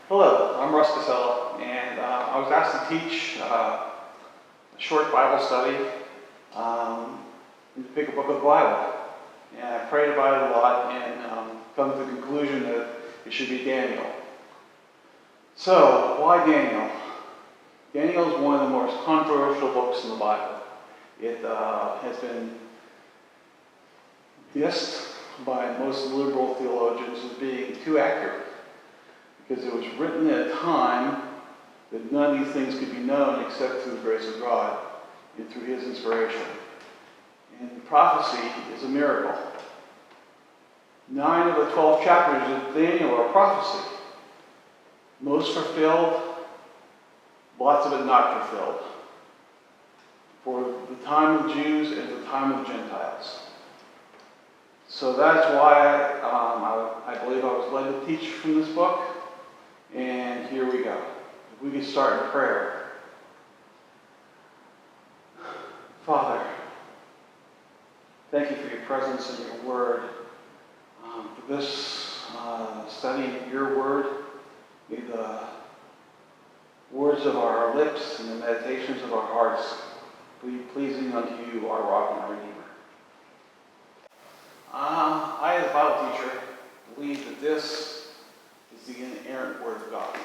Hello, I'm Russ Casella, and I was asked to teach a short Bible study and to pick a book of the Bible. And I prayed about it a lot and come to the conclusion that it should be Daniel. So, why Daniel? Daniel is one of the most controversial books in the Bible. It has been dissed by most liberal theologians as being too accurate, because it was written at a time that none of these things could be known except through the grace of God and through His inspiration. And prophecy is a miracle. 9 of the 12 chapters of Daniel are prophecy. Most fulfilled, lots of it not fulfilled. For the time of Jews and the time of Gentiles. So that's why I believe I was led to teach from this book. And here we go. If we could start in prayer. Father, thank you for your presence and your word. For this study of your word, may the words of our lips and the meditations of our hearts be pleasing unto you, our rock and our redeemer. I, as a Bible teacher, believe that this is the inerrant Word of God.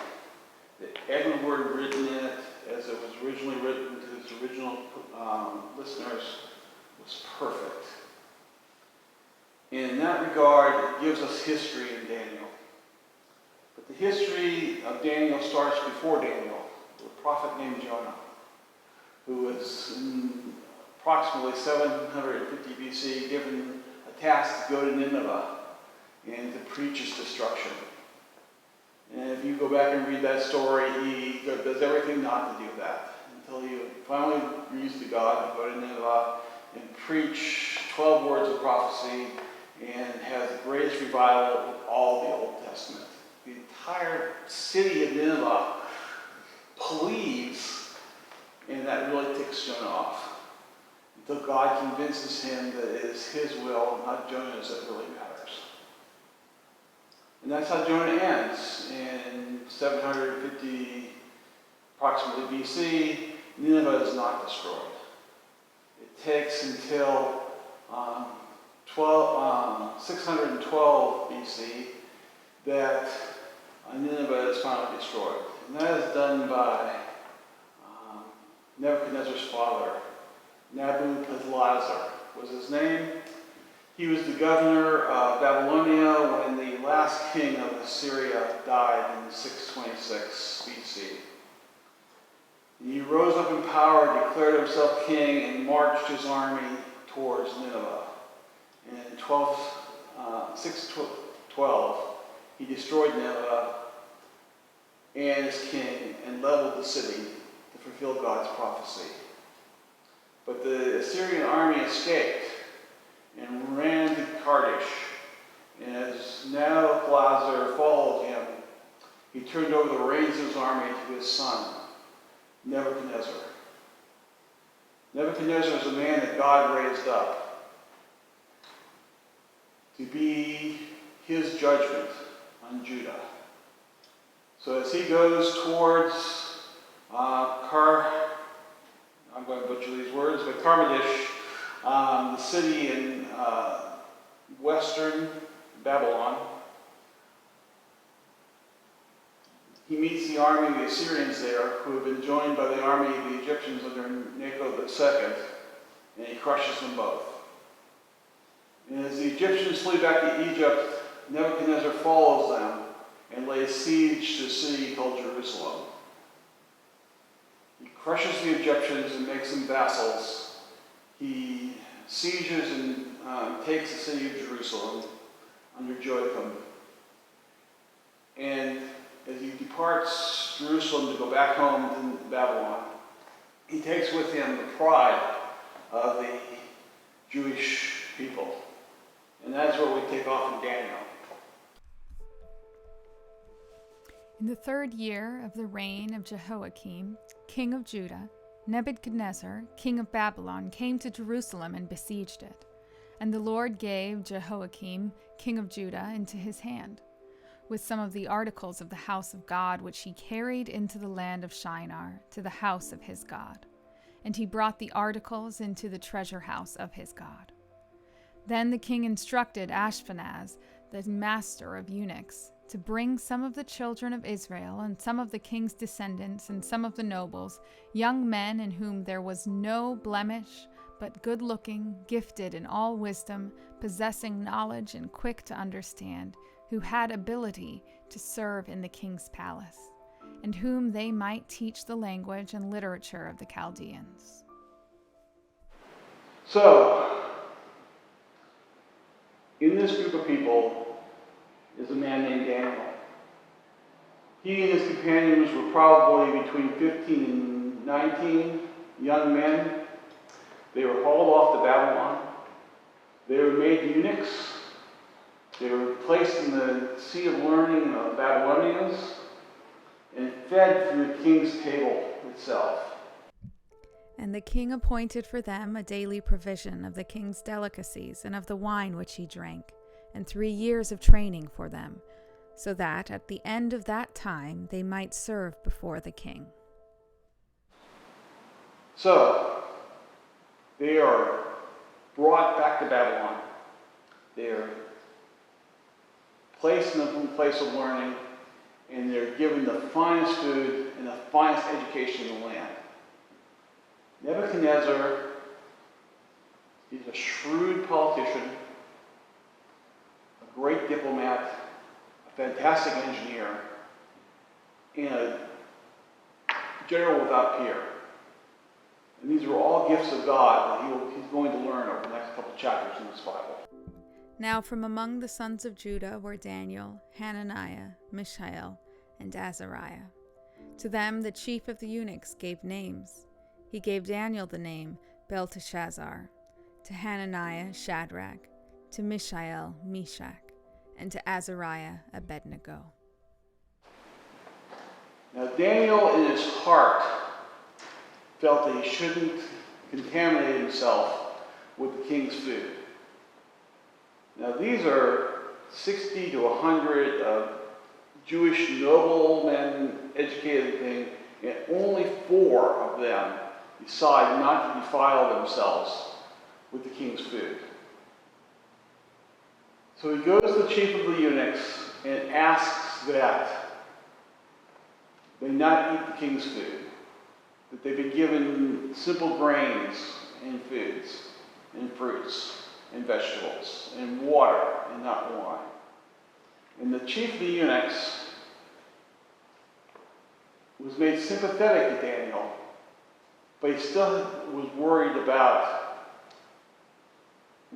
That every word written in it, as it was originally written to its original listeners, was perfect. And in that regard, it gives us history in Daniel. But the history of Daniel starts before Daniel, with a prophet named Jonah, who was in approximately 750 BC given a task to go to Nineveh and to preach its destruction. And if you go back and read that story, he does everything not to do that until he finally agrees to God to go to Nineveh and preach 12 words of prophecy and has the greatest revival of all the Old Testament. The entire city of Nineveh believes, and that really ticks Jonah off. Until God convinces him that it is his will, not Jonah's, that really matters. And that's how Jonah ends. In 750 approximately BC, Nineveh is not destroyed. It takes until 612 BC that Nineveh is finally destroyed. And that is done by Nebuchadnezzar's father, Nebuchadnezzar was his name. He was the governor of Babylonia when the last king of Assyria died in 626 BC. He rose up in power, declared himself king, and marched his army towards Nineveh. And in 612, he destroyed Nineveh and his king and leveled the city to fulfill God's prophecy. But the Assyrian army escaped and ran to Kadesh. And as Nebuchadnezzar followed him, he turned over the reins of his army to his son, Nebuchadnezzar. Nebuchadnezzar is a man that God raised up to be his judgment on Judah. So as he goes towards I'm going to butcher these words, but Carmodish, the city in western Babylon, he meets the army of the Assyrians there, who have been joined by the army of the Egyptians under Necho II, and he crushes them both. And as the Egyptians flee back to Egypt, Nebuchadnezzar follows them and lays siege to a city called Jerusalem. He crushes the Egyptians and makes them vassals. He sieges and takes the city of Jerusalem under Joachim. And as he departs Jerusalem to go back home to Babylon, he takes with him the pride of the Jewish people. And that's where we take off in Daniel. In the 3rd year of the reign of Jehoiakim, king of Judah, Nebuchadnezzar, king of Babylon, came to Jerusalem and besieged it. And the Lord gave Jehoiakim, king of Judah, into his hand. with some of the articles of the house of God, which he carried into the land of Shinar, to the house of his God. And he brought the articles into the treasure house of his God. Then the king instructed Ashpenaz, the master of eunuchs, to bring some of the children of Israel, and some of the king's descendants, and some of the nobles, young men in whom there was no blemish, but good-looking, gifted in all wisdom, possessing knowledge and quick to understand, who had ability to serve in the king's palace, and whom they might teach the language and literature of the Chaldeans. So, in this group of people is a man named Daniel. He and his companions were probably between 15 and 19 young men. They were hauled off to Babylon. They were made eunuchs. They were placed in the sea of learning of Babylonians and fed through the king's table itself. And the king appointed for them a daily provision of the king's delicacies and of the wine which he drank, and 3 years of training for them, so that at the end of that time they might serve before the king. So, they are brought back to Babylon. They are placed in a place of learning, and they're given the finest food and the finest education in the land. Nebuchadnezzar, he's a shrewd politician, a great diplomat, a fantastic engineer, and a general without peer. And these are all gifts of God that he's going to learn over the next couple chapters in this Bible. Now from among the sons of Judah were Daniel, Hananiah, Mishael, and Azariah. To them the chief of the eunuchs gave names. He gave Daniel the name Belteshazzar, to Hananiah Shadrach, to Mishael Meshach, and to Azariah Abednego. Now Daniel in his heart felt that he shouldn't contaminate himself with the king's food. Now these are 60 to 100 Jewish noblemen, educated thing, and only 4 of them decide not to defile themselves with the king's food. So he goes to the chief of the eunuchs and asks that they not eat the king's food, that they be given simple grains and foods and fruits and vegetables and water and not wine. And the chief of the eunuchs was made sympathetic to Daniel, but he still was worried about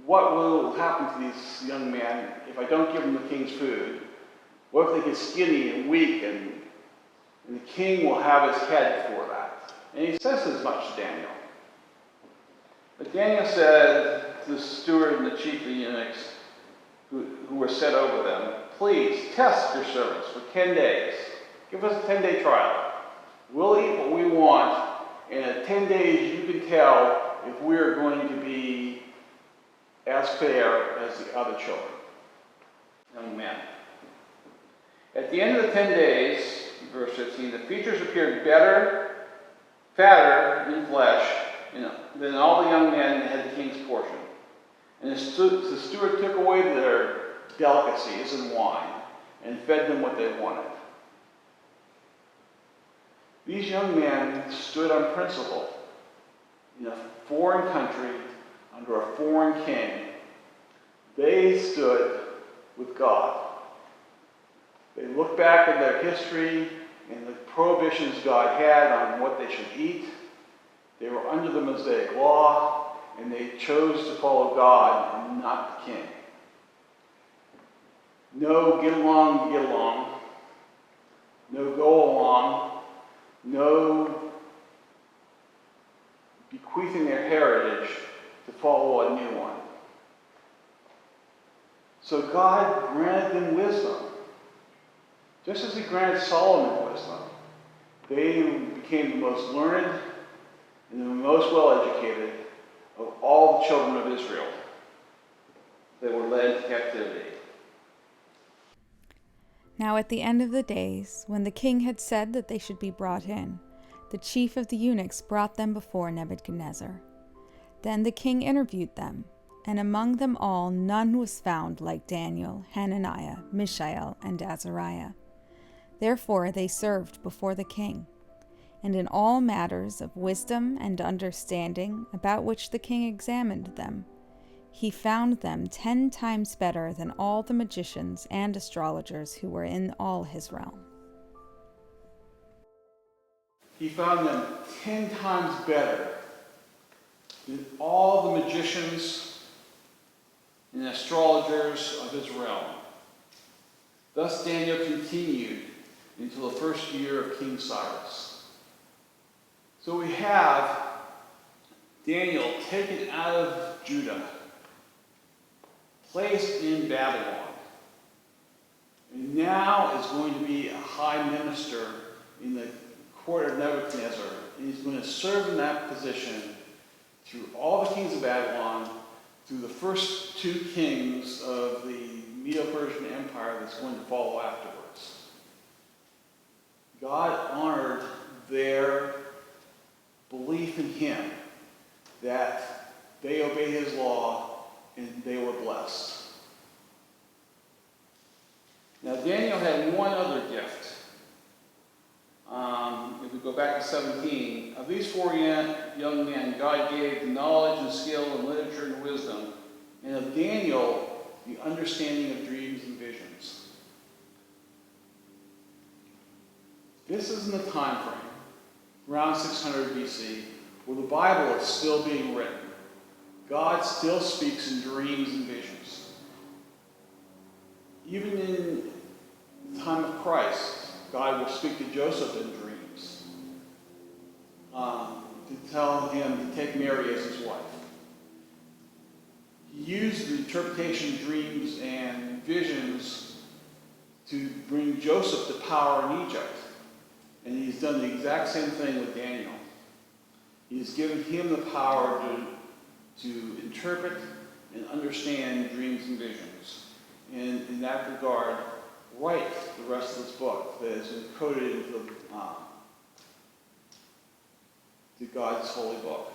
what will happen to these young men if I don't give them the king's food. What if they get skinny and weak and the king will have his head for that? And he says as much to Daniel. But Daniel said to the steward and the chief of the eunuchs who were set over them, please test your servants for 10 days. Give us a 10-day trial. We'll eat what we want, and in 10 days you can tell if we're going to be as fair as the other children, young men. At the end of the 10 days, verse 15, the features appeared better, fatter in flesh than all the young men that had the king's portion. And the steward took away their delicacies and wine and fed them what they wanted. These young men stood on principle in a foreign country under a foreign king. They stood with God. They looked back at their history and the prohibitions God had on what they should eat. They were under the Mosaic law, and they chose to follow God and not the king. No get along to get along. No go along. No bequeathing their heritage to follow a new one. So God granted them wisdom. Just as he granted Solomon wisdom, they became the most learned and the most well-educated of all the children of Israel that were led into captivity. Now at the end of the days, when the king had said that they should be brought in, the chief of the eunuchs brought them before Nebuchadnezzar. Then the king interviewed them, and among them all none was found like Daniel, Hananiah, Mishael, and Azariah. Therefore they served before the king. And in all matters of wisdom and understanding about which the king examined them, he found them 10 times better than all the magicians and astrologers who were in all his realm. He found them 10 times better than all the magicians and astrologers of his realm. Thus Daniel continued until the first year of King Cyrus. So we have Daniel taken out of Judah, placed in Babylon, and now is going to be a high minister in the court of Nebuchadnezzar, and he's going to serve in that position through all the kings of Babylon, through the first 2 kings of the Medo-Persian Empire that's going to follow afterwards. God honored their belief in him, that they obeyed his law and they were blessed. Now Daniel had one other gift. If we go back to 17, of these 4 young men, God gave the knowledge and skill and literature and wisdom, and of Daniel, the understanding of dreams and visions. This is in the time frame, around 600 BC, where the Bible is still being written. God still speaks in dreams and visions. Even in the time of Christ, God will speak to Joseph in dreams, to tell him to take Mary as his wife. He used the interpretation of dreams and visions to bring Joseph to power in Egypt. And he's done the exact same thing with Daniel. He's given him the power to interpret and understand dreams and visions. And in that regard, write the rest of this book that is encoded into to God's holy book.